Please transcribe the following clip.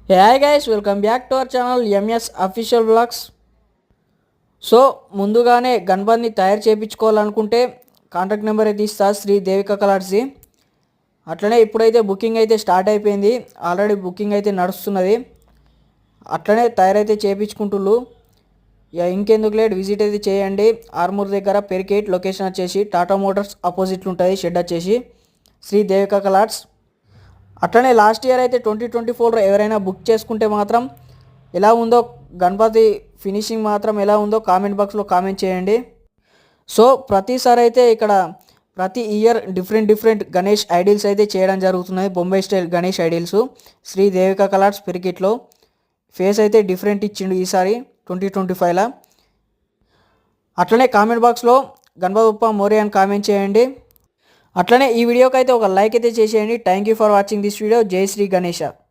Hi guys, welcome back to our channel M S official blogs. So ముందుగానే గణపతిని తయారు చేయించుకోవాలనుకుంటే contact number అయితే ఇస్తా, శ్రీ దేవిక కలర్స్ది. అట్లనే ఇప్పుడైతే బుకింగ్ అయితే స్టార్ట్ అయిపోయింది, ఆల్రెడీ బుకింగ్ అయితే నడుస్తున్నది. అట్లనే తయారైతే చేయించుకుంటుళ్ళు. ఇక ఇంకెందుకు లేట్, విజిట్ అయితే చేయండి. ఆర్మూర్ దగ్గర పెరికేట్, లొకేషన్ వచ్చేసి టాటా మోటార్స్ అపోజిట్లు ఉంటుంది. షెడ్ వచ్చేసి శ్రీ దేవిక కలర్స్. అట్లనే లాస్ట్ ఇయర్ అయితే 2024 ఎవరైనా బుక్ చేసుకుంటే మాత్రం ఎలా ఉందో గణపతి ఫినిషింగ్ మాత్రం ఎలా ఉందో కామెంట్ బాక్స్లో కామెంట్ చేయండి. సో ప్రతిసారి అయితే ఇక్కడ ప్రతి ఇయర్ డిఫరెంట్ గణేష్ ఐడిల్స్ అయితే చేయడం జరుగుతున్నాయి. Bombay style Ganesh idols Shri Devika colors పెరికిట్లో. ఫేస్ అయితే డిఫరెంట్ ఇచ్చిండు ఈసారి 2025లా. అట్లనే కామెంట్ బాక్స్లో గణపతి బప్ప మోరియా అని కామెంట్ చేయండి. అట్లనే ఈ వీడియోకి అయితే ఒక లైక్ అయితే చేసేయండి. Thank you for watching this video. జై శ్రీ గణేష.